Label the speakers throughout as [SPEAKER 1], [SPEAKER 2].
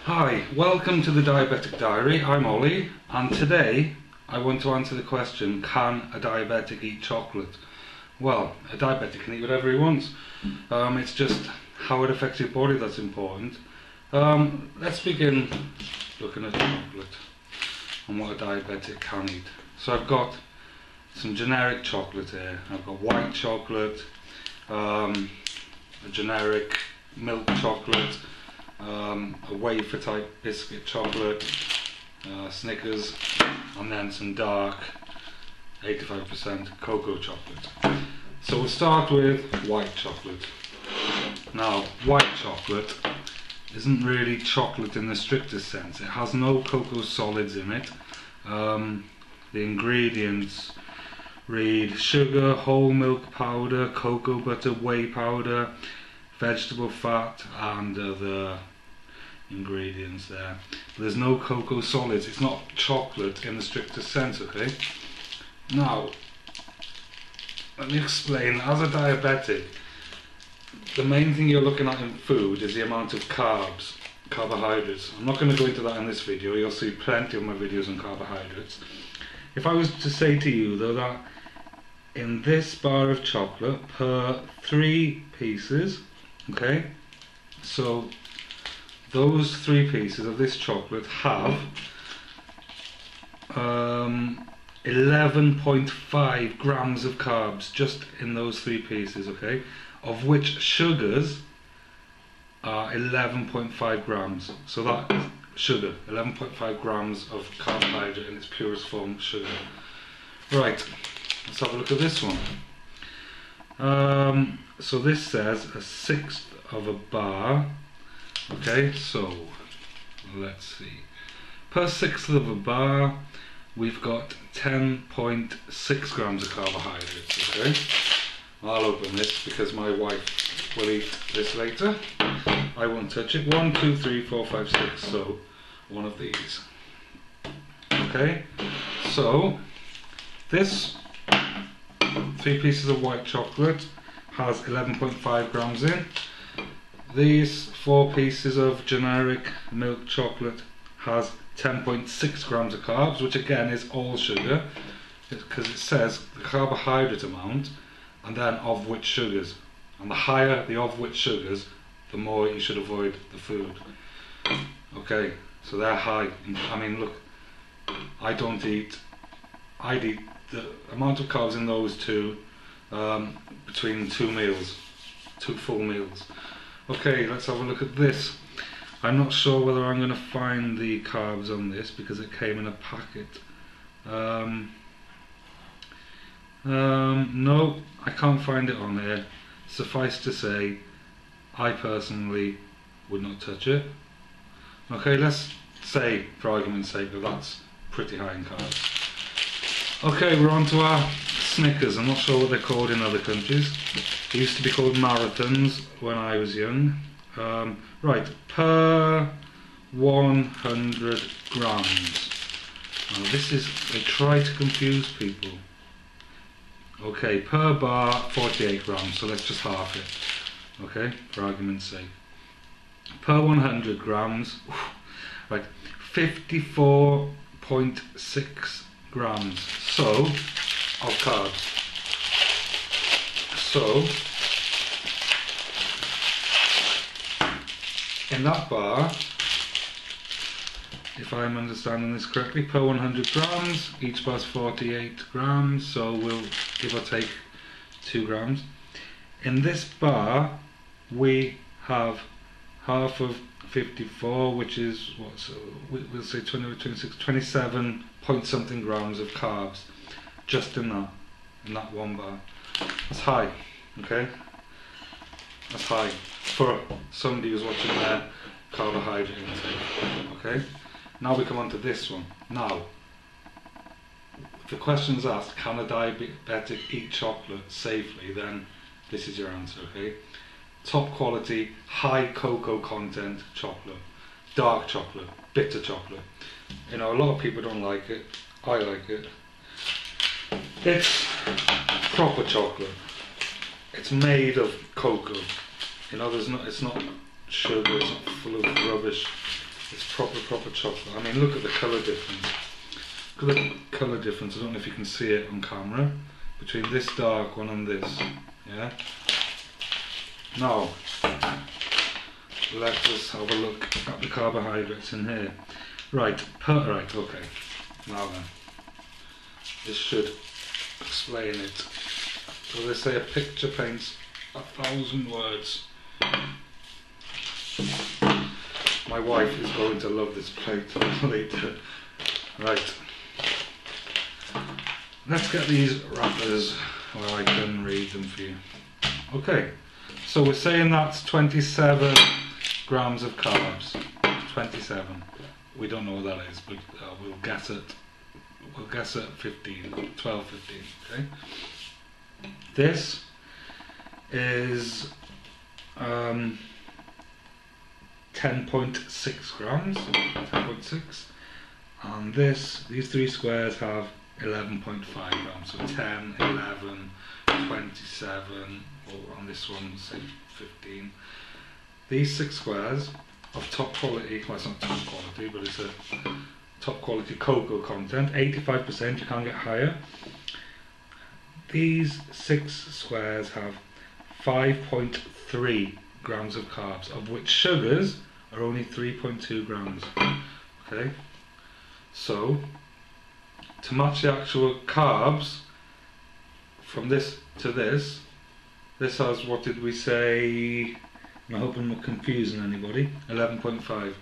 [SPEAKER 1] Hi, welcome to the Diabetic Diary. I'm Ollie, and today I want to answer the question, can a diabetic eat chocolate? Well, a diabetic can eat whatever he wants. It's just how it affects your body that's important. Let's begin looking at chocolate and what a diabetic can eat. So I've got some generic chocolate here. I've got white chocolate, a generic milk chocolate, a wafer type biscuit chocolate, Snickers, and then some dark 85% cocoa chocolate. So we'll start with white chocolate. Now, white chocolate isn't really chocolate in the strictest sense. It has no cocoa solids in it. The ingredients read sugar, whole milk powder, cocoa butter, whey powder, vegetable fat, and other ingredients there. There's no cocoa solids. It's not chocolate in the strictest sense, okay? Now, let me explain. As a diabetic, the main thing you're looking at in food is the amount of carbs, carbohydrates. I'm not going to go into that in this video. You'll see plenty of my videos on carbohydrates. If I was to say to you though that in this bar of chocolate, per 3 pieces, okay, so those 3 pieces of this chocolate have 11.5 grams of carbs just in those 3 pieces, okay, of which sugars are 11.5 grams. So that is sugar, 11.5 grams of carbohydrate in its purest form, sugar. Right, let's have a look at this one. So this says 1/6 of a bar. Okay, so let's see. Per 1/6 of a bar, we've got 10.6 grams of carbohydrates. Okay, I'll open this because my wife will eat this later. I won't touch it. 1, 2, 3, 4, 5, 6. So one of these. Okay, so this 3 pieces of white chocolate has 11.5 grams in. These 4 pieces of generic milk chocolate has 10.6 grams of carbs, which again is all sugar, because it says the carbohydrate amount and then of which sugars. And the higher the of which sugars, the more you should avoid the food. Okay, so they're high. I mean, look, I'd eat the amount of carbs in those two between 2 meals, 2 full meals. Okay, let's have a look at this. I'm not sure whether I'm going to find the carbs on this because it came in a packet. No, I can't find it on here. Suffice to say, I personally would not touch it. Okay, let's say, for argument's sake, that that's pretty high in carbs. Okay, we're on to our Snickers. I'm not sure what they're called in other countries. They used to be called marathons when I was young. Right, per 100 grams. Now this is, they try to confuse people. Okay, per bar 48 grams, so let's just half it. Okay, for argument's sake. Per 100 grams, right, 54.6 grams. So, of carbs. So, in that bar, if I'm understanding this correctly, per 100 grams, each bar's 48 grams, so we'll give or take 2 grams. In this bar, we have half of 54, which is, what, so we'll say 20, 26, 27 point something grams of carbs, just in that one bar. That's high, okay? That's high for somebody who's watching their carbohydrate intake, okay? Now we come on to this one. Now, if the question is asked, can a diabetic eat chocolate safely, then this is your answer, okay? Top quality, high cocoa content chocolate, dark chocolate, bitter chocolate. You know, a lot of people don't like it. I like it. It's proper chocolate. It's made of cocoa. You know, it's not sugar, it's not full of rubbish. It's proper chocolate. I mean, look at the colour difference. Look at the colour difference. I don't know if you can see it on camera between this dark one and this. Yeah. Now, let us have a look at the carbohydrates in here. Right, okay. Now then, this should explain it. So they say a picture paints 1,000 words. My wife is going to love this plate later. Right. Let's get these wrappers where I can read them for you. Okay, so we're saying that's 27 grams of carbs. 27. We don't know what that is, but we'll guess it. We'll guess at 15, 12, 15. Okay. This is 10.6 grams. 10.6. And these three squares have 11.5 grams. So 10, 11, 27. Or on this one, say 15. These 6 squares of top quality, well, it's not top quality, but it's a top quality cocoa content, 85%, you can't get higher. These 6 squares have 5.3 grams of carbs, of which sugars are only 3.2 grams. Okay, so to match the actual carbs from this to this has, what did we say? I hope I'm not confusing anybody. 11.5.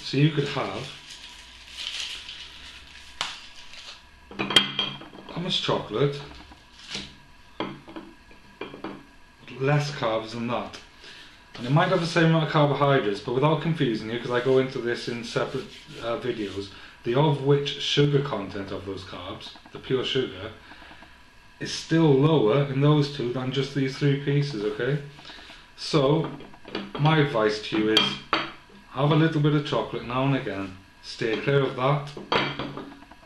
[SPEAKER 1] So you could have how much chocolate, less carbs than that. And it might have the same amount of carbohydrates, but without confusing you, because I go into this in separate videos, the of which sugar content of those carbs, the pure sugar, is still lower in those two than just these 3 pieces, okay? So, my advice to you is, have a little bit of chocolate now and again. Stay clear of that.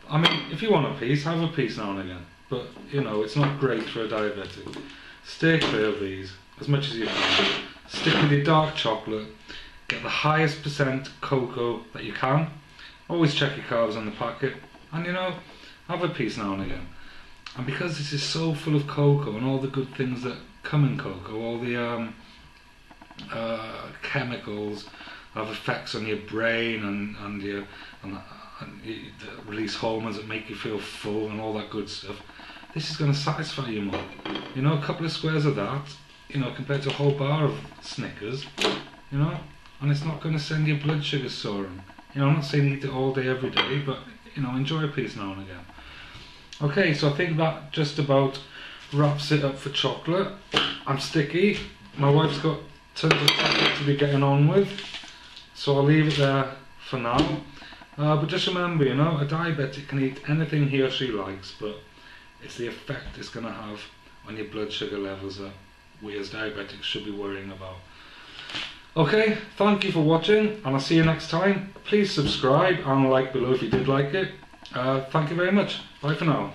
[SPEAKER 1] I mean, if you want a piece, have a piece now and again. But, you know, it's not great for a diabetic. Stay clear of these as much as you can. Stick with your dark chocolate. Get the highest percent cocoa that you can. Always check your carbs on the packet. And, you know, have a piece now and again. And because this is so full of cocoa and all the good things that come in cocoa, all the chemicals have effects on your brain and you release hormones that make you feel full and all that good stuff, this is going to satisfy you more. You know, a couple of squares of that, you know, compared to a whole bar of Snickers, you know, and it's not going to send your blood sugar soaring. You know, I'm not saying eat it all day every day, but, you know, enjoy a piece now and again. Okay, so I think that just about wraps it up for chocolate. I'm sticky. My wife's got tons of chocolate to be getting on with, so I'll leave it there for now. But just remember, you know, a diabetic can eat anything he or she likes, but it's the effect it's going to have on your blood sugar levels that we as diabetics should be worrying about. Okay, thank you for watching, and I'll see you next time. Please subscribe and like below if you did like it. Thank you very much. Bye for now.